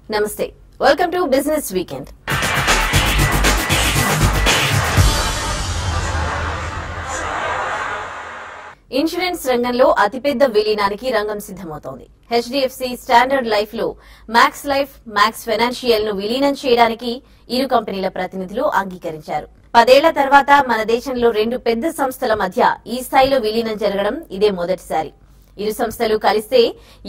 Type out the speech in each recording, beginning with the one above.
నమస్తే, welcome to business weekend. Insurance రంగంలో అతిపెద్ద విలీనానికి రంగం సిద్దమవుతోంది. హెచ్డిఎఫ్సి స్టాండర్డ్ లైఫ్ లో మ్యాక్స్ లైఫ్, మ్యాక్స్ ఫైనాన్షియల్ ను విలీనం చేయడానికి ఇరు కంపెనీల ప్రతినిధులు అంగీకరించారు. 10 ఏళ్ల తర్వాత మన దేశంలో రెండు పెద్ద సంస్థల మధ్య ఈ స్థాయిలో విలీనం జరగడం ఇదే మొదటిసారి. ఇరు సంస్థలు కలిస్తే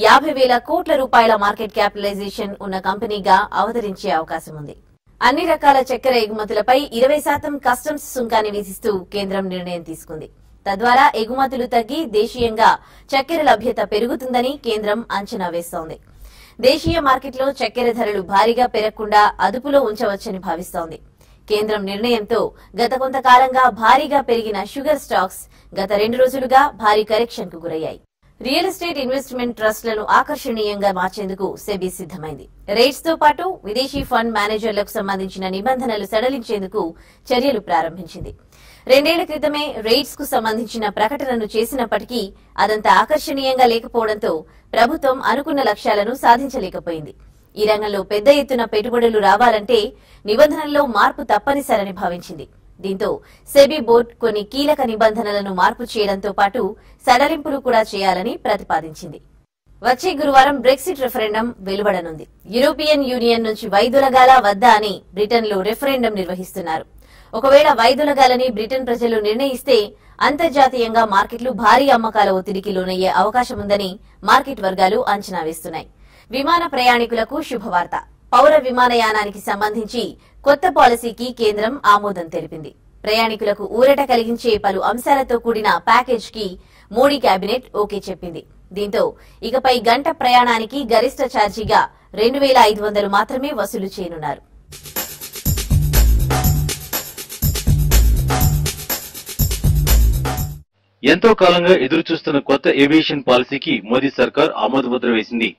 50,000 కోట్ల రూపాయల మార్కెట్ క్యాపిటలైజేషన్ ఉన్న కంపెనీగా అవతరించే అవకాశం ఉంది. అన్ని రకాల చక్కెర ఎగుమతులపై 20% కస్టమ్స్ సుంకాన్ని విధిస్తూ కేంద్రం నిర్ణయం తీసుకుంది. తద్వారా ఎగుమతులు తగ్గి దేశీయంగా చక్కెర లభ్యత పెరుగుతుందని కేంద్రం అంచనా వేస్తోంది. దేశీయ మార్కెట్లో చక్కెర ధరలు భారీగా పెరగకుండా అదుపులో ఉంచవచ్చని భావిస్తోంది. కేంద్రం నిర్ణయంతో గత కొంతకాలంగా భారీగా పెరిగిన షుగర్ స్టాక్స్ గత 2 రోజులుగా భారీ కరెక్షన్ కు గురయ్యాయి. రియల్ ఎస్టేట్ ఇన్వెస్ట్మెంట్ ట్రస్టులను ఆకర్షణీయంగా మార్చేందుకు సెబీ సిద్దమైంది. రేట్స్ తో పాటు విదేశీ ఫండ్ మేనేజర్లకు సంబంధించిన నిబంధనలు సడలించేందుకు చర్యలు ప్రారంభించింది. 2 ఏళ్ల క్రితమే రేట్స్ కు సంబంధించిన ప్రకటనను చేసినప్పటికీ అదంతా ఆకర్షణీయంగా లేకపోవడంతో ప్రభుత్వం అనుకున్న లక్ష్యాలను సాధించలేకపోయింది. ఈ రంగంలో పెద్ద ఎత్తున పెట్టుబడులు రావాలంటే నిబంధనల్లో మార్పు తప్పనిసరని భావించింది. దీంతో సెబీ బోర్డు కొన్ని కీలక నిబంధనలను మార్పు చేయడంతో పాటు సడలింపులు కూడా చేయాలని ప్రతిపాదించింది. వచ్చే గురువారం బ్రెక్సిట్ రెఫరెండం వెలువడనుంది. యూరోపియన్ యూనియన్ నుంచి వైదొలగాలా వద్దా అని బ్రిటన్లో రెఫరెండం నిర్వహిస్తున్నారు. ఒకవేళ వైదొలగాలని బ్రిటన్ ప్రజలు నిర్ణయిస్తే అంతర్జాతీయంగా మార్కెట్లు భారీ అమ్మకాల ఒత్తిడికి లోనయ్యే అవకాశముందని మార్కెట్ వర్గాలు అంచనా వేస్తున్నాయి. విమాన ప్రయాణికులకు శుభవార్త. పౌర విమానయానానికి సంబంధించి కొత్త పాలసీకి కేంద్రం ఆమోదం తెలిపింది. ప్రయాణికులకు ఊరట కలిగించే పలు అంశాలతో కూడిన ప్యాకేజ్ కి మోడీ కేబినెట్ ఓకే చెప్పింది. దీంతో ఇకపై గంట ప్రయాణానికి గరిష్ట ఛార్జీగా 2,500 మాత్రమే వసూలు చేయనున్నారు. ఎంతో కాలంగా ఎదురుచూస్తున్న కొత్త ఏవియేషన్ పాలసీకి మోదీ సర్కార్ ఆమోదముద్ర వేసింది.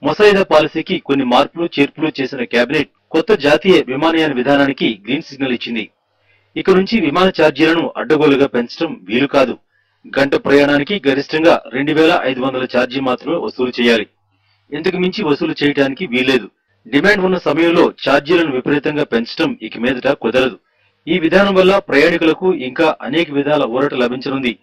ముసాయిదా పాలసీకి కొన్ని మార్పులు చేర్పులు చేసిన కేబినెట్ కొత్త జాతీయ విమానయాన విధానానికి గ్రీన్ సిగ్నల్ ఇచ్చింది. ఇక నుంచి విమాన ఛార్జీలను అడ్డగోలుగా పెంచడం వీలు కాదు. గంట ప్రయాణానికి గరిష్టంగా 2,500 ఛార్జీ మాత్రమే వసూలు చేయాలి. ఇంతకు మించి వసూలు చేయడానికి వీల్లేదు. డిమాండ్ ఉన్న సమయంలో ఛార్జీలను విపరీతంగా పెంచడం ఇక మీదట కుదరదు. ఈ విధానం వల్ల ప్రయాణికులకు ఇంకా అనేక విధాల ఊరట లభించనుంది.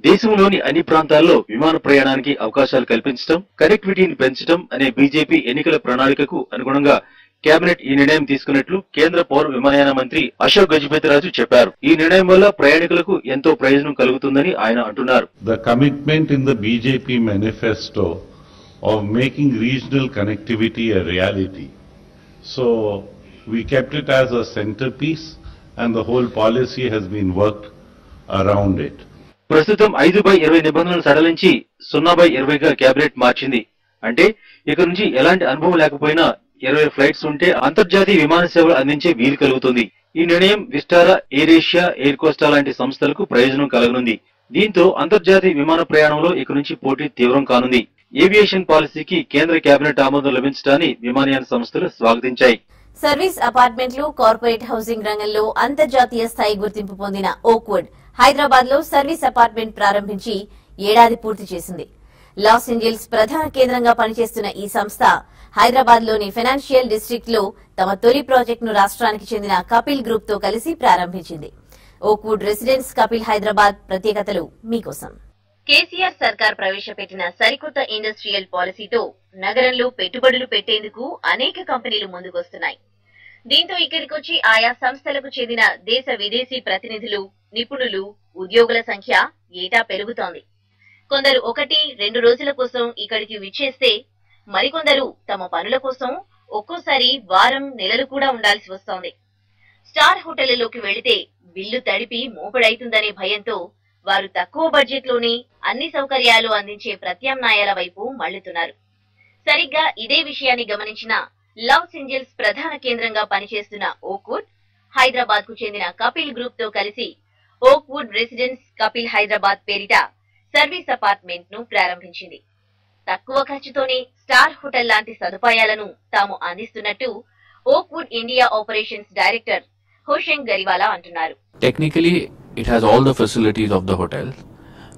దేశంలోని అన్ని ప్రాంతాల్లో విమాన ప్రయాణానికి అవకాశాలు కల్పించడం, కనెక్టివిటీని పెంచడం అనే బీజేపీ ఎన్నికల ప్రణాళికకు అనుగుణంగా కేబినెట్ ఈ నిర్ణయం తీసుకున్నట్లు కేంద్ర పౌర విమానయాన మంత్రి అశోక్ గజపతిరాజు చెప్పారు. ఈ నిర్ణయం వల్ల ప్రయాణికులకు ఎంతో ప్రయోజనం కలుగుతుందని ఆయన అంటున్నారు. The commitment in the BJP manifesto of making regional connectivity a reality. So we kept it as a centerpiece and the whole policy has been worked around it. ప్రస్తుతం 5/20 నిబంధనలు సడలించి 0/20గా కేబినెట్ మార్చింది. అంటే ఇక నుంచి ఎలాంటి అనుభవం లేకపోయినా 20 ఫ్లైట్స్ ఉంటే అంతర్జాతీయ విమాన సేవలు అందించే వీలు కలుగుతుంది. ఈ నిర్ణయం Vistara, air Asia, air Costa లాంటి సంస్థలకు ప్రయోజనం కలగనుంది. దీంతో అంతర్జాతీయ విమాన ప్రయాణంలో ఇక నుంచి పోటీ తీవ్రం కానుంది. ఏవియేషన్ పాలసీకి కేంద్ర కేబినెట్ ఆమోదం లభించడాన్ని విమానయాన సంస్థలు స్వాగతించాయి. సర్వీస్ అపార్ట్మెంట్లు, కార్పొరేట్ హౌసింగ్ రంగంలో అంతర్జాతీయ స్థాయి గుర్తింపు పొందిన ఓక్వుడ్ హైదరాబాద్ లో సర్వీస్ అపార్ట్మెంట్ ప్రారంభించి ఏడాది పూర్తి చేసింది. లాస్ ఏంజల్స్ ప్రధాన కేంద్రంగా పనిచేస్తున్న ఈ సంస్థ హైదరాబాద్ లోని ఫైనాన్షియల్ డిస్ట్రిక్ట్ లో తమ తొలి ప్రాజెక్టును రాష్ట్రానికి చెందిన కపిల్ గ్రూప్ తో కలిసి ప్రారంభించింది. ఓక్వుడ్ రెసిడెన్స్ కపిల్ హైదరాబాద్ ప్రత్యేకతలు మీకోసం. కేసీఆర్ సర్కార్ ప్రవేశపెట్టిన సరికొత్త ఇండస్ట్రియల్ పాలసీతో నగరంలో పెట్టుబడులు పెట్టేందుకు అనేక కంపెనీలు ముందుకొస్తున్నాయి. దీంతో ఇక్కడికొచ్చి ఆయా సంస్థలకు చెందిన దేశ విదేశీ ప్రతినిధులు, నిపుణులు, ఉద్యోగుల సంఖ్య ఏటా పెరుగుతోంది. కొందరు 1-2 రోజుల కోసం ఇక్కడికి విచ్చేస్తే మరికొందరు తమ పనుల కోసం ఒక్కోసారి వారం, నెలలు కూడా ఉండాల్సి వస్తోంది. స్టార్ హోటళ్లలోకి వెళితే బిల్లు తడిపి మోపడైతుందనే భయంతో వారు తక్కువ బడ్జెట్ లోనే అన్ని సౌకర్యాలు అందించే ప్రత్యామ్నాయాల వైపు మళ్లుతున్నారు. సరిగ్గా ఇదే విషయాన్ని గమనించిన లాస్ ఏంజల్స్ ప్రధాన కేంద్రంగా పనిచేస్తున్న ఓక్వుడ్ హైదరాబాద్ కు చెందిన కపిల్ గ్రూప్ తో కలిసి ఓక్వుడ్ రెసిడెన్స్ కపిల్ హైదరాబాద్ పేరిట సర్వీస్ అపార్ట్మెంట్ ను ప్రారంభించింది. తక్కువ ఖర్చుతోనే స్టార్ హోటల్ లాంటి సదుపాయాలను తాము అందిస్తున్నట్టు ఓక్వుడ్ ఇండియా ఆపరేషన్స్ డైరెక్టర్ హోషెంగ్ గరివాలా అంటున్నారు. Technically, it has all the facilities of the hotel,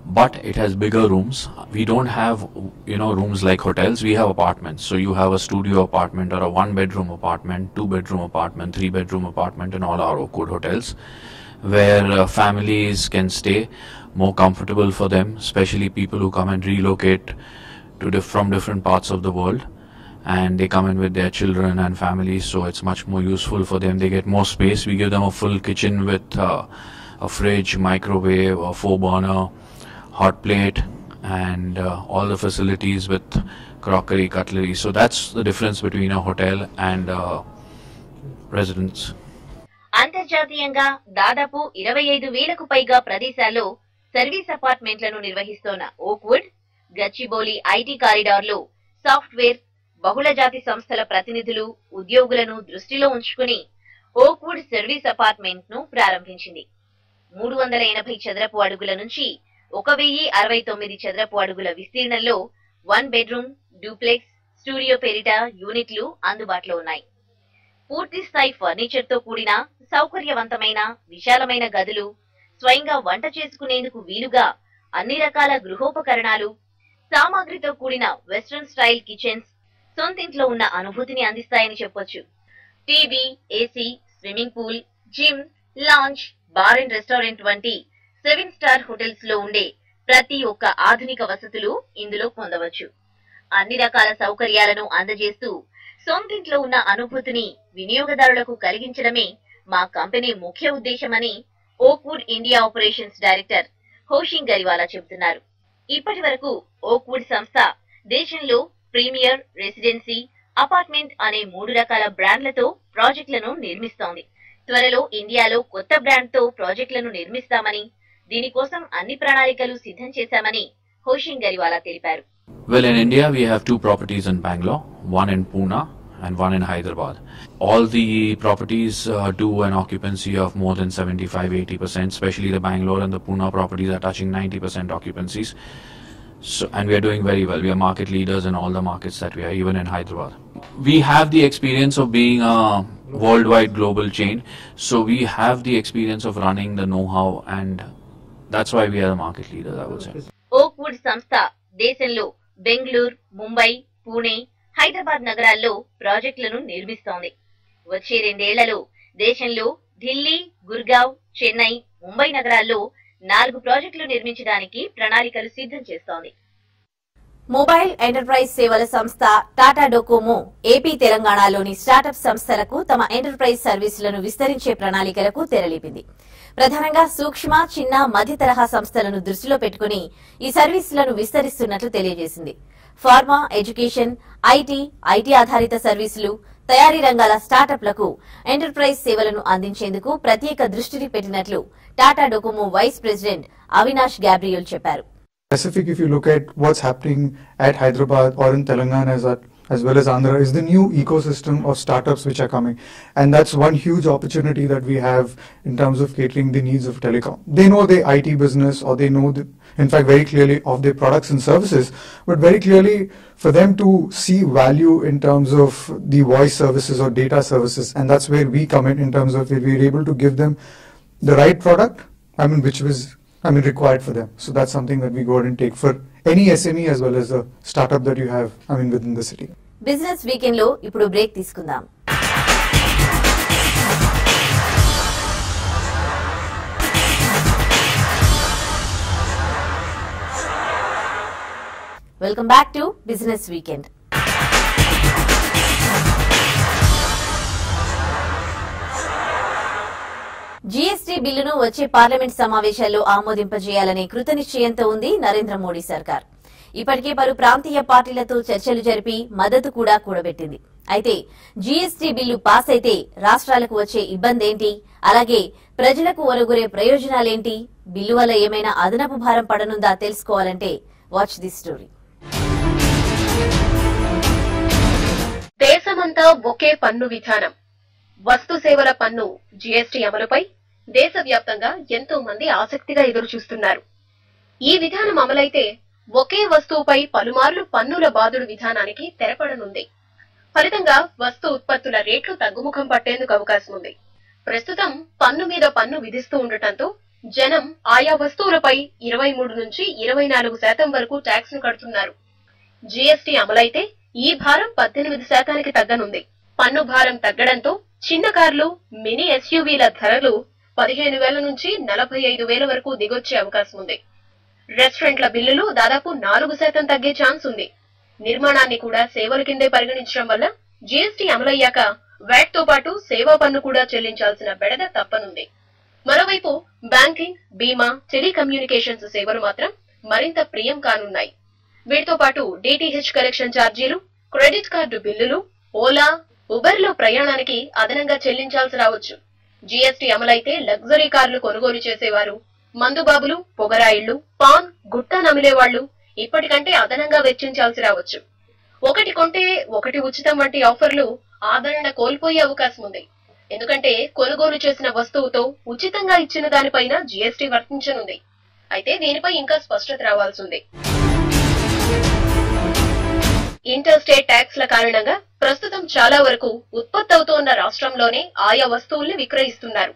but it has bigger rooms. We don't have, rooms like hotels. We have apartments. So you have a studio apartment or a 1-bedroom apartment, 2-bedroom apartment, 3-bedroom apartment in all our Oakwood hotels, where families can stay more comfortable for them, especially people who come and relocate from different parts of the world, and they come in with their children and families, so it's much more useful for them. They get more space. We give them a full kitchen with a fridge, microwave, a 4-burner, hot plate, and all the facilities with crockery, cutlery. So that's the difference between a hotel and residence. అంతర్జాతీయంగా దాదాపు 25,000కు పైగా ప్రదేశాల్లో service అపార్ట్మెంట్లను నిర్వహిస్తోన్న Oakwood, Gachibowli IT కారిడార్లో software, బహుళజాతి సంస్థల ప్రతినిధులు, ఉద్యోగులను దృష్టిలో ఉంచుకుని ఓక్వుడ్ సర్వీస్ అపార్ట్మెంట్ ను ప్రారంభించింది. 380 చదరపు అడుగుల నుంచి 1,069 చదరపు అడుగుల విస్తీర్ణంలో 1 బెడ్రూమ్, డూప్లెక్స్, స్టూడియో పేరిట యూనిట్లు అందుబాటులో ఉన్నాయి. పూర్తి స్థాయి ఫర్నిచర్ తో కూడిన సౌకర్యవంతమైన విశాలమైన గదులు, స్వయంగా వంట చేసుకునేందుకు వీలుగా అన్ని రకాల గృహోపకరణాలు, సామాగ్రితో కూడిన వెస్ట్రన్ స్టైల్ కిచెన్స్ సొంతింట్లో ఉన్న అనుభూతిని అందిస్తాయని చెప్పొచ్చు. TV, AC, swimming pool, gym, lounge, bar and restaurant వంటి 7 స్టార్ హోటల్స్ లో ఉండే ప్రతి ఒక్క ఆధునిక వసతులు ఇందులో పొందవచ్చు. అన్ని రకాల సౌకర్యాలను అందజేస్తూ సొంతింట్లో ఉన్న అనుభూతిని వినియోగదారులకు కలిగించడమే మా కంపెనీ ముఖ్య ఉద్దేశమని ఓక్వుడ్ ఇండియా ఆపరేషన్స్ డైరెక్టర్ హోషింగ్ గరివాలా చెబుతున్నారు. ఇప్పటి వరకు ఓక్వుడ్ సంస్థ దేశంలో ప్రీమియర్, రెసిడెన్సీ, అపార్ట్మెంట్ అనే 3 రకాల బ్రాండ్లతో ప్రాజెక్టులను నిర్మిస్తోంది. త్వరలో ఇండియాలో కొత్త బ్రాండ్ తో ప్రాజెక్టులను నిర్మిస్తామని, దీనికోసం అన్ని ప్రణాళికలు సిద్ధం చేశామని హోషింగ్ గరివాలా తెలిపారు. Well, in India, we have 2 properties in Bangalore, one in Pune and one in Hyderabad. All the properties do an occupancy of more than 75-80%, especially the Bangalore and the Pune properties are touching 90% occupancies. So, and we are doing very well. We are market leaders in all the markets that we are, even in Hyderabad. We have the experience of being a worldwide global chain, so we have the experience of running, the know-how, and that's why we are the market leaders, I would say. Oakwood సంస్థ దేశంలో బెంగళూరు, ముంబై, పూణే, హైదరాబాద్ నగరాల్లో ప్రాజెక్టులను నిర్మిస్తోంది. వచ్చే 2 ఏళ్లలో దేశంలో ఢిల్లీ, గుర్గావ్, చెన్నై, ముంబై నగరాల్లో 4 ప్రాజెక్టులు నిర్మించడానికి ప్రణాళికలు సిద్ధం చేస్తోంది. మొబైల్ ఎంటర్ప్రైజ్ సేవల సంస్థ టాటా డొకోమో ఏపీ, తెలంగాణలోని స్టార్టప్ సంస్థలకు తమ ఎంటర్ప్రైజ్ సర్వీసులను విస్తరించే ప్రణాళికలకు తెరలేపింది. ప్రధానంగా సూక్ష్మ, చిన్న, మధ్య తరహా సంస్థలను దృష్టిలో పెట్టుకుని ఈ సర్వీసులను విస్తరిస్తున్నట్లు తెలియజేసింది. ఫార్మా, ఎడ్యుకేషన్, ఐటీ ఆధారిత సర్వీసులు, తయారీ రంగాల స్టార్టప్లకు ఎంటర్ప్రైజ్ సేవలను అందించేందుకు ప్రత్యేక దృష్టిని పెట్టినట్లు Tata Docomo vice president Avinash Gabriel చెప్పారు. Specific, if you look at what's happening at Hyderabad or in Telangana as well as Andhra, is the new ecosystem of startups which are coming, and that's one huge opportunity that we have in terms of catering the needs of telecom. They know the IT business, or they know in fact very clearly of their products and services, but very clearly for them to see value in terms of the voice services or data services, and that's where we come in terms of if we're able to give them the right product, which was required for them. So that's something that we go ahead and take for any SME as well as a startup that you have, within the city. Business weekend లో ఇప్పుడు break తీసుకుందాం. Welcome back to business weekend. GST బిల్లును వచ్చే parliament సమావేశాల్లో ఆమోదింపజేయాలనే కృతనిశ్చయంతో ఉంది నరేంద్ర మోడీ సర్కార్. ఇప్పటికే పలు ప్రాంతీయ పార్టీలతో చర్చలు జరిపి మద్దతు కూడా కూడబెట్టింది. అయితే జీఎస్టీ బిల్లు పాస్ అయితే రాష్ట్రాలకు వచ్చే ఇబ్బందేంటి, అలాగే ప్రజలకు ఒరగొరే ప్రయోజనాలేంటి, బిల్లు వల్ల ఏమైనా అదనపు భారం పడనుందా తెలుసుకోవాలంటే వాచ్ దిస్ స్టోరీ. దేశమంతా ఒకే పన్ను విధానం. వస్తు సేవల పన్ను జీఎస్టీ అమలుపై దేశవ్యాప్తంగా ఎంతో మంది ఆసక్తిగా ఎదురుచూస్తున్నారు. ఈ విధానం అమలైతే ఒకే వస్తువుపై పలుమార్లు పన్నుల బాదుడు విధానానికి తెరపడనుంది. ఫలితంగా వస్తు ఉత్పత్తుల రేట్లు తగ్గుముఖం పట్టేందుకు అవకాశం ఉంది. ప్రస్తుతం పన్ను మీద పన్ను విధిస్తూ ఉండటంతో జనం ఆయా వస్తువులపై 23 నుంచి 24% వరకు ట్యాక్స్ ను కడుతున్నారు. జీఎస్టీ అమలైతే ఈ భారం 18% తగ్గనుంది. పన్ను భారం తగ్గడంతో చిన్న కార్లు, మినీ ఎస్యూవీల ధరలు 15,000 నుంచి 45,000 వరకు దిగొచ్చే అవకాశం ఉంది. రెస్టారెంట్ల బిల్లులు దాదాపు 4% తగ్గే ఛాన్స్ ఉంది. నిర్మాణాన్ని కూడా సేవల కిందే పరిగణించడం వల్ల జీఎస్టీ అమలయ్యాక వ్యాట్ తో పాటు సేవా పన్ను కూడా చెల్లించాల్సిన బెడద తప్పనుంది. మరోవైపు బ్యాంకింగ్, బీమా, టెలికమ్యూనికేషన్స్ సేవలు మాత్రం మరింత ప్రియం కానున్నాయి. వీటితో పాటు డిటిహెచ్ కలెక్షన్ ఛార్జీలు, క్రెడిట్ కార్డు బిల్లులు, ఓలా, ఉబర్ లో ప్రయాణానికి అదనంగా చెల్లించాల్సి రావచ్చు. జీఎస్టీ అమలైతే లగ్జరీ కార్లు కొనుగోలు చేసేవారు, మందుబాబులు, పొగరాయిళ్లు, పాన్, గుట్టా నమిలేవాళ్లు ఇప్పటికంటే అదనంగా వెచ్చించాల్సి రావచ్చు. ఒకటి కొంటే ఒకటి ఉచితం వంటి ఆఫర్లు ఆదరణ కోల్పోయే అవకాశం ఉంది. ఎందుకంటే కొనుగోలు చేసిన వస్తువుతో ఉచితంగా ఇచ్చిన దానిపైన జీఎస్టీ వర్తించనుంది. అయితే దీనిపై ఇంకా స్పష్టత రావాల్సి ఉంది. ఇంటర్ స్టేట్ ట్యాక్స్ ల కారణంగా ప్రస్తుతం చాలా వరకు ఉత్పత్తి అవుతోన్న రాష్ట్రంలోనే ఆయా వస్తువుల్ని విక్రయిస్తున్నారు.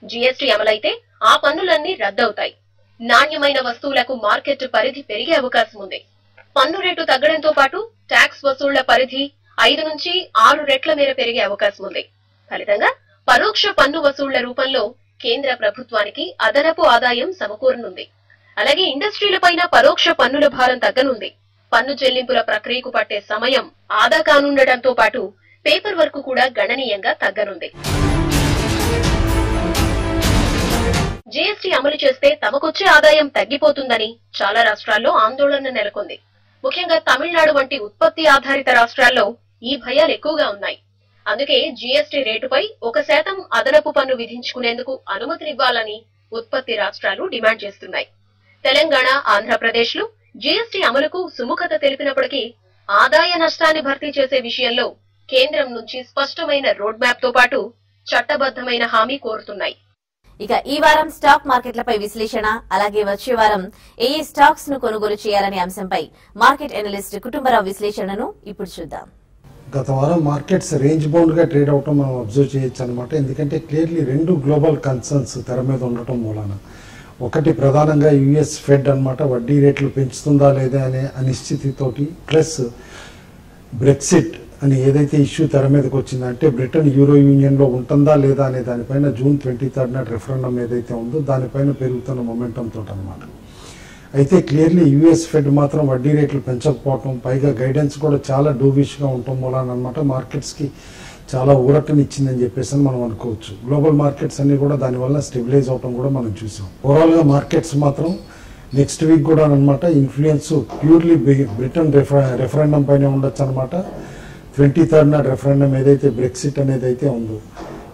జీఎస్టీ అమలైతే ఆ పన్నులన్నీ రద్దవుతాయి. నాణ్యమైన వస్తువులకు మార్కెట్ పరిధి పెరిగే అవకాశం ఉంది. పన్ను రేటు తగ్గడంతో పాటు ట్యాక్స్ వసూళ్ల పరిధి 5 నుంచి 6 రెట్ల మేర పెరిగే అవకాశం ఉంది. ఫలితంగా పరోక్ష పన్ను వసూళ్ల రూపంలో కేంద్ర ప్రభుత్వానికి అదనపు ఆదాయం సమకూరనుంది. అలాగే ఇండస్ట్రీలపైన పరోక్ష పన్నుల భారం తగ్గనుంది. పన్ను చెల్లింపుల ప్రక్రియకు పట్టే సమయం ఆదా కానుండటంతో పాటు పేపర్ వర్క్ కూడా గణనీయంగా తగ్గనుంది. జీఎస్టీ అమలు చేస్తే తమకొచ్చే ఆదాయం తగ్గిపోతుందని చాలా రాష్ట్రాల్లో ఆందోళన నెలకొంది. ముఖ్యంగా తమిళనాడు వంటి ఉత్పత్తి ఆధారిత రాష్ట్రాల్లో ఈ భయాలు ఎక్కువగా ఉన్నాయి. అందుకే జీఎస్టీ రేటుపై 1% అదనపు పన్ను విధించుకునేందుకు అనుమతినివ్వాలని ఉత్పత్తి రాష్ట్రాలు డిమాండ్ చేస్తున్నాయి. తెలంగాణ, ఆంధ్రప్రదేశ్ లో జీఎస్టీ అమలుకు సుముఖత తెలిపినప్పటికీ ఆదాయ నష్టాన్ని భర్తీ చేసే విషయంలో కేంద్రం నుంచి స్పష్టమైన రోడ్ మ్యాప్ తో పాటు చట్టబద్దమైన హామీ కోరుతున్నాయి. ఇక ఈ వారం స్టాక్ మార్కెట్లపై విశ్లేషణ, అలాగే వచ్చే వారం ఏ స్టాక్స్ ను కొనుగోలు చేయాలనే అంశంపై మార్కెట్ అనలిస్ట్ కుటుంబరావు విశ్లేషణను ఇప్పుడు చూద్దాం. గత వారం మార్కెట్స్ రేంజ్ బౌండ్ గా ట్రేడ్ అవటం మనం అబ్జర్వ్ చేయొచ్చు అనమాట. ఎందుకంటే క్లియర్లీ 2 గ్లోబల్ కన్సర్న్స్ తెర మీద ఉండటం మూలాన, ఒకటి ప్రధానంగా యుఎస్ ఫెడ్ అన్నమాట వడ్డీ రేట్లు పెంచుతుందా లేదా అనే అనిశ్చితితోటి, ప్లస్ బ్రెక్సిట్ అని ఏదైతే ఇష్యూ తెర మీదకి వచ్చిందంటే బ్రిటన్ యూరో యూనియన్ లో ఉంటుందా లేదా అనే దానిపైన జూన్ 23 నాటి రెఫరెండం ఏదైతే ఉందో దానిపైన పెరుగుతున్న మొమెంటం తోటి అనమాట. అయితే క్లియర్లీ యుఎస్ ఫెడ్ మాత్రం వడ్డీ రేట్లు పెంచకపోవటం, పైగా గైడెన్స్ కూడా చాలా డూవిష్ గా ఉండటం మూలాన అనమాట మార్కెట్స్ కి చాలా ఊరటనిచ్చిందని చెప్పేసి మనం అనుకోవచ్చు. గ్లోబల్ మార్కెట్స్ అన్ని కూడా దానివల్ల స్టెబిలైజ్ అవటం కూడా మనం చూసాం. ఓవరాల్ గా మార్కెట్స్ మాత్రం నెక్స్ట్ వీక్ కూడా అనమాట ఇన్ఫ్లుయెన్స్ ప్యూర్లీ బ్రిటన్ రెఫరెండం పైన ఉండొచ్చు అనమాట. 23 నాటి రెఫరెండం ఏదైతే బ్రెక్సిట్ అనేది అయితే ఉందో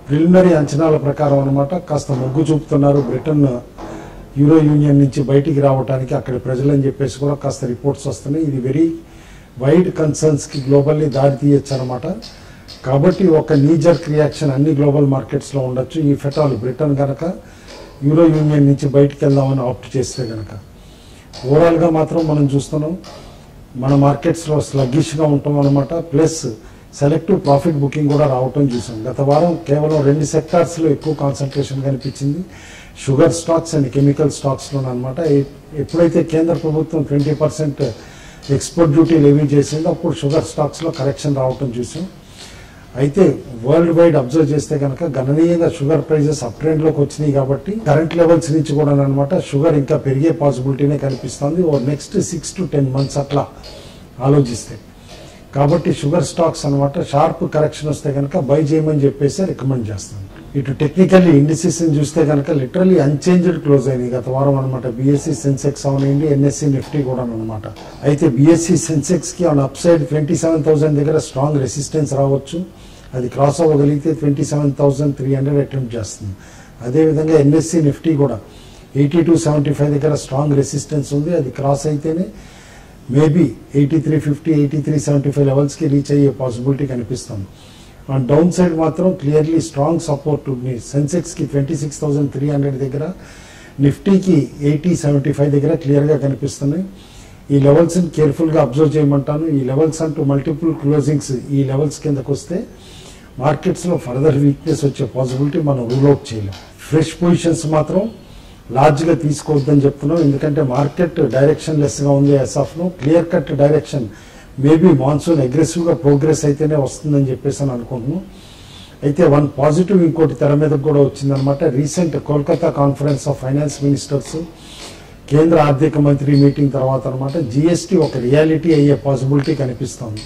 ప్రిలిమినరీ అంచనాల ప్రకారం అనమాట కాస్త మొగ్గు చూపుతున్నారు బ్రిటన్ యూరో యూనియన్ నుంచి బయటికి రావడానికి అక్కడ ప్రజలని చెప్పేసి కూడా కాస్త రిపోర్ట్స్ వస్తున్నాయి. ఇది వెరీ వైడ్ కన్సర్న్స్ కి గ్లోబల్లీ దారి తీయచ్చు అనమాట. కాబట్టి ఒక నీజర్క్ రియాక్షన్ అన్ని గ్లోబల్ మార్కెట్స్ లో ఉండొచ్చు. ఈ ఫెటాల్ బ్రిటన్ గనక యూరో యూనియన్ నుంచి బయటికి వెళ్దామని ఆప్ట్ చేస్తే గనక. ఓవరాల్ గా మాత్రం మనం చూస్తున్నాం మన మార్కెట్స్ లో స్లగ్గిష్ గా ఉంటాం అనమాట. ప్లస్ సెలెక్టివ్ ప్రాఫిట్ బుకింగ్ కూడా రావటం చూసాం. గత వారం కేవలం 2 సెక్టార్స్ లో ఎక్కువ కాన్సన్ట్రేషన్ కనిపించింది, sugar stocks and chemical stocks లో అనమాట. ఎప్పుడైతే కేంద్ర ప్రభుత్వం 20% ఎక్స్పోర్ట్ డ్యూటీ లెవీ చేసిందో అప్పుడు షుగర్ స్టాక్స్ లో కరెక్షన్ రావటం చూసాం. అయితే వరల్డ్ వైడ్ అబ్జర్వ్ చేస్తే కనుక గణనీయంగా షుగర్ ప్రైజెస్ అప్ ట్రెండ్ లోకి వచ్చినాయి. కాబట్టి కరెంట్ లెవెల్స్ నుంచి కూడా అనమాట షుగర్ ఇంకా పెరిగే పాసిబిలిటీనే కనిపిస్తుంది నెక్స్ట్ 6 to 10 months అట్లా ఆలోచిస్తే. కాబట్టి షుగర్ స్టాక్స్ అనమాట షార్ప్ కరెక్షన్ వస్తే కనుక బై చేయమని చెప్పేసి రికమెండ్ చేస్తాను. ఇటు టెక్నికల్లీ ఇండిసెస్ చూస్తే కనుక లిటరలీ అన్చేంజ్డ్ క్లోజ్ అయినాయి గత వారం అనమాట. బిఎస్సి సెన్సెక్స్ అవనండి, ఎన్ఎస్సి నిఫ్టీ కూడా అనమాట. అయితే బిఎస్సి సెన్సెక్స్ కి ఆన్ అప్ సైడ్ 27,000 దగ్గర స్ట్రాంగ్ రెసిస్టెన్స్ రావచ్చు. అది క్రాస్ అవ్వగలిగితే 27,300 అటెంప్ట్ చేస్తుంది. అదేవిధంగా ఎన్ఎస్సి నిఫ్టీ కూడా 8275 దగ్గర స్ట్రాంగ్ రెసిస్టెన్స్ ఉంది. అది క్రాస్ అయితేనే మేబీ 8350, 8375 లెవెల్స్ కి రీచ్ అయ్యే పాసిబిలిటీ కనిపిస్తుంది. ఆన్ డౌన్ సైడ్ మాత్రం క్లియర్లీ స్ట్రాంగ్ సపోర్ట్ ఉంది. సెన్సెక్స్ కి 26,300 దగ్గర, నిఫ్టీకి 8075 దగ్గర క్లియర్ గా కనిపిస్తున్నాయి. ఈ లెవెల్స్ ని కేర్ఫుల్ గా అబ్జర్వ్ చేయమంటాను. ఈ లెవెల్స్ అంటూ మల్టిపుల్ క్లోజింగ్స్ ఈ లెవెల్స్ కిందకు వస్తే మార్కెట్స్ లో ఫర్దర్ వీక్నెస్ వచ్చే పాసిబిలిటీ మనం రూల్ అవుట్ చేయలేం. ఫ్రెష్ పొజిషన్స్ మాత్రం లార్జ్గా తీసుకోవద్దని చెప్తున్నాం. ఎందుకంటే మార్కెట్ డైరెక్షన్ లెస్గా ఉంది ఎస్ఆఫ్ను. Clear cut direction maybe monsoon అగ్రెసివ్గా ప్రోగ్రెస్ అయితేనే వస్తుందని చెప్పేసి అని అనుకుంటున్నాం. అయితే వన్ పాజిటివ్ ఇంకోటి తెర మీదకు కూడా వచ్చిందనమాట. Recent Kolkata conference of finance ministers కేంద్ర ఆర్థిక మంత్రి మీటింగ్ తర్వాత అనమాట జిఎస్టీ ఒక రియాలిటీ అయ్యే పాసిబిలిటీ కనిపిస్తుంది.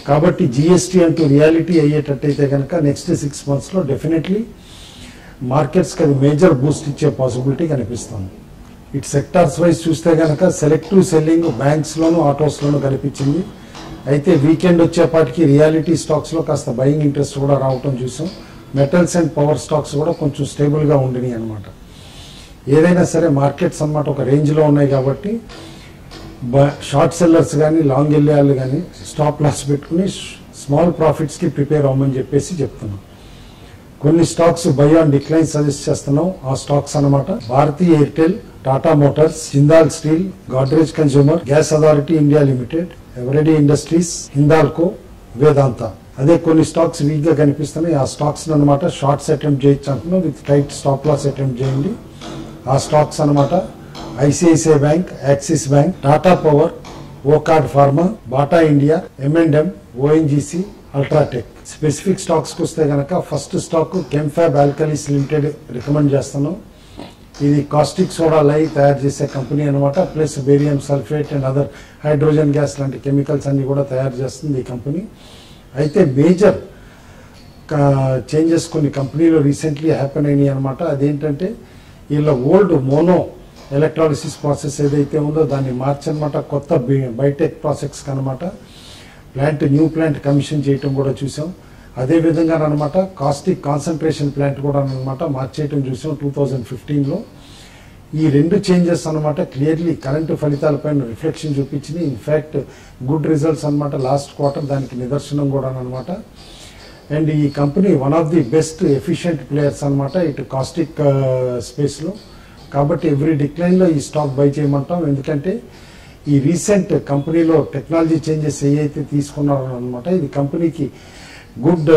కాబట్టి జిఎస్టీ అంటూ రియాలిటీ అయ్యేటట్టయితే కనుక నెక్స్ట్ 6 monthsలో డెఫినెట్లీ మార్కెట్స్కి అది మేజర్ బూస్ట్ ఇచ్చే పాసిబిలిటీ కనిపిస్తుంది. ఇటు సెక్టార్స్ వైజ్ చూస్తే కనుక సెలెక్టివ్ సెల్లింగ్ బ్యాంక్స్లోను ఆటోస్లోను కనిపించింది. అయితే వీకెండ్ వచ్చేపాటికి రియాలిటీ స్టాక్స్లో కాస్త బయింగ్ ఇంట్రెస్ట్ కూడా రావటం చూసాం. మెటల్స్ అండ్ పవర్ స్టాక్స్ కూడా కొంచెం స్టేబుల్గా ఉండినాయి అనమాట. ఏదైనా సరే మార్కెట్స్ అన్నమాట ఒక రేంజ్లో ఉన్నాయి కాబట్టి షార్ట్ సెల్లర్స్ కానీ లాంగ్ వెళ్ళే వాళ్ళు కానీ స్టాప్ లాస్ పెట్టుకుని స్మాల్ ప్రాఫిట్స్కి ప్రిపేర్ అవ్వమని చెప్పేసి చెప్తున్నాం. కొన్ని stocks buy on decline suggest చేస్తున్నాం. ఆ స్టాక్స్ అన్నమాట Bharti Airtel, Tata motors, Jindal steel, Godrej consumer, gas authority India limited, Eveready industries, Hindalco, Vedanta. అదే కొన్ని స్టాక్స్ వీక్ గా కనిపిస్తున్నాయి. ఆ స్టాక్స్ అన్నమాట షార్ట్స్ అటెంప్ట్ చేయొచ్చు అంటున్నాం. With tight stop loss attempt చేయండి. ఆ స్టాక్స్ అన్నమాట ICICI bank, Axis bank, Tata power, Wockhardt pharma, Bata India, M&M, ONGC, UltraTech. Specific stocks వస్తే కనుక first stock Chemfab alkalis limited recommend చేస్తున్నాం. ఇది కాస్టిక్ సోడా లై తయారు చేసే కంపెనీ అనమాట. Plus barium sulphate and other hydrogen gas లాంటి కెమికల్స్ అన్ని కూడా తయారు చేస్తుంది ఈ కంపెనీ. అయితే మేజర్ చేంజెస్ కొన్ని కంపెనీలో రీసెంట్లీ హ్యాపెన్ అయినాయి అనమాట. అదేంటంటే వీళ్ళ ఓల్డ్ మోనో ఎలక్ట్రాలిసిస్ ప్రాసెస్ ఏదైతే ఉందో దాన్ని మార్చనమాట కొత్త బయోటెక్ ప్రాసెస్కి అనమాట న్యూ ప్లాంట్ కమిషన్ చేయటం కూడా చూసాం. అదేవిధంగా అనమాట కాస్టిక్ కాన్సన్ట్రేషన్ ప్లాంట్ కూడా అనమాట మార్చేయటం చూసాం 2015లో. ఈ రెండు చేంజెస్ అనమాట క్లియర్లీ కరెంటు ఫలితాలపైన రిఫ్లెక్షన్ చూపించింది. ఇన్ఫ్యాక్ట్ గుడ్ రిజల్ట్స్ అనమాట లాస్ట్ క్వార్టర్ దానికి నిదర్శనం కూడా అనమాట. అండ్ ఈ company one of the best efficient players అనమాట ఇటు కాస్టిక్ స్పేస్లో. కాబట్టి ఎవ్రీ డిక్లైన్లో ఈ స్టాక్ బై చేయమంటాం. ఎందుకంటే ఈ రీసెంట్ కంపెనీలో టెక్నాలజీ చేంజెస్ ఏవైతే తీసుకున్నారో అనమాట ఇది కంపెనీకి గుడ్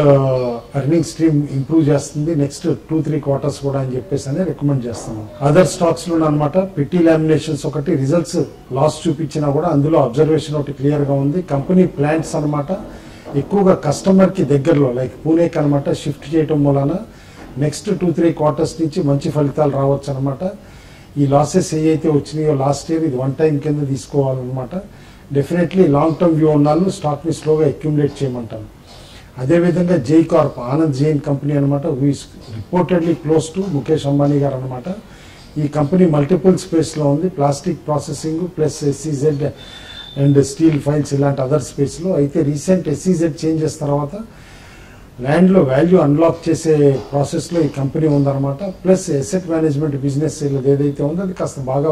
ఎర్నింగ్ స్ట్రీమ్ ఇంప్రూవ్ చేస్తుంది నెక్స్ట్ 2-3 quarters కూడా అని చెప్పేసి అని రికమెండ్ చేస్తున్నాం. అదర్ స్టాక్స్ లో అనమాట పిట్టి లామినేషన్స్ ఒకటి రిజల్ట్స్ లాస్ చూపించినా కూడా అందులో అబ్జర్వేషన్ ఒకటి క్లియర్ గా ఉంది. కంపెనీ ప్లాంట్స్ అనమాట ఎక్కువగా కస్టమర్ కి దగ్గరలో లైక్ పూణేకి అనమాట షిఫ్ట్ చేయటం వలన నెక్స్ట్ 2-3 quarters నుంచి మంచి ఫలితాలు రావచ్చు అనమాట. ఈ లాసెస్ ఏవైతే వచ్చినాయో లాస్ట్ ఇయర్ ఇది 1 time కింద తీసుకోవాలన్నమాట. డెఫినెట్లీ లాంగ్ టర్మ్ వ్యూ ఉన్నాను స్టాక్ ని స్లోగా అక్యుములేట్ చేయమంటాను. అదేవిధంగా జై కార్ప్ ఆనంద్ జైన్ కంపెనీ అనమాట who is reportedly close to Mukesh Ambani గారు అనమాట. ఈ కంపెనీ మల్టిపుల్ స్పేస్లో ఉంది. Plastic processing plus SEZ and steel files ఇలాంటి అదర్ స్పేస్లో. అయితే రీసెంట్ SEZ చేంజెస్ తర్వాత ల్యాండ్లో వాల్యూ అన్లాక్ చేసే ప్రాసెస్లో ఈ కంపెనీ ఉందన్నమాట. ప్లస్ అసెట్ మేనేజ్మెంట్ బిజినెస్ ఏదైతే ఉందో అది కాస్త బాగా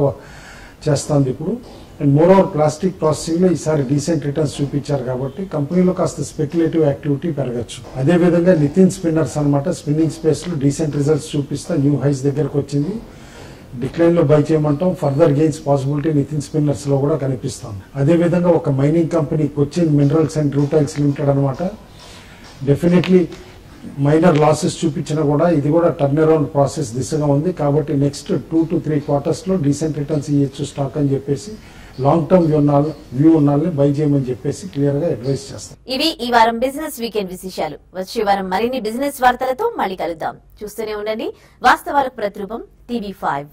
చేస్తుంది ఇప్పుడు. అండ్ మోర్ ఓవర్ ప్లాస్టిక్ ప్రాసెసింగ్లో ఈసారి డీసెంట్ రిటర్న్స్ చూపించారు కాబట్టి కంపెనీలో కాస్త స్పెక్యులేటివ్ యాక్టివిటీ పెరగచ్చు. అదేవిధంగా నితిన్ స్పిన్నర్స్ అనమాట స్పిన్నింగ్ స్పేస్లో డీసెంట్ రిజల్ట్స్ చూపిస్తా న్యూ హైస్ దగ్గరకు వచ్చింది. డిక్లైన్లో బై చేయమంటాం. ఫర్దర్ గెయిన్స్ పాసిబిలిటీ నితిన్ స్పిన్నర్స్లో కూడా కనిపిస్తుంది. అదేవిధంగా ఒక mining company Cochin minerals and rutiles limited అనమాట డెఫినెట్లీ మైనర్ లాసెస్ చూపించినా కూడా ఇది కూడా టర్న్ అరౌండ్ ప్రాసెస్ దిశగా ఉంది. కాబట్టి నెక్స్ట్ 2-3 quartersలో డీసెంట్ రిటర్న్స్ ఇవ్వచ్చు స్టాక్ అని చెప్పేసి లాంగ్ టర్మ్ వ్యూ ఉన్నాళ్ళని బై చేయమని చెప్పేసి క్లియర్ గా అడ్వైస్ చేస్తాం. ఇవి ఈ వారం బిజినెస్ వీకెండ్ విశేషాలు. వచ్చే వారం మరిన్ని బిజినెస్ వార్తలతో మళ్ళీ కలుద్దాం. చూస్తూనే ఉండండి వాస్తవాలకు ప్రతిరూపం TV5.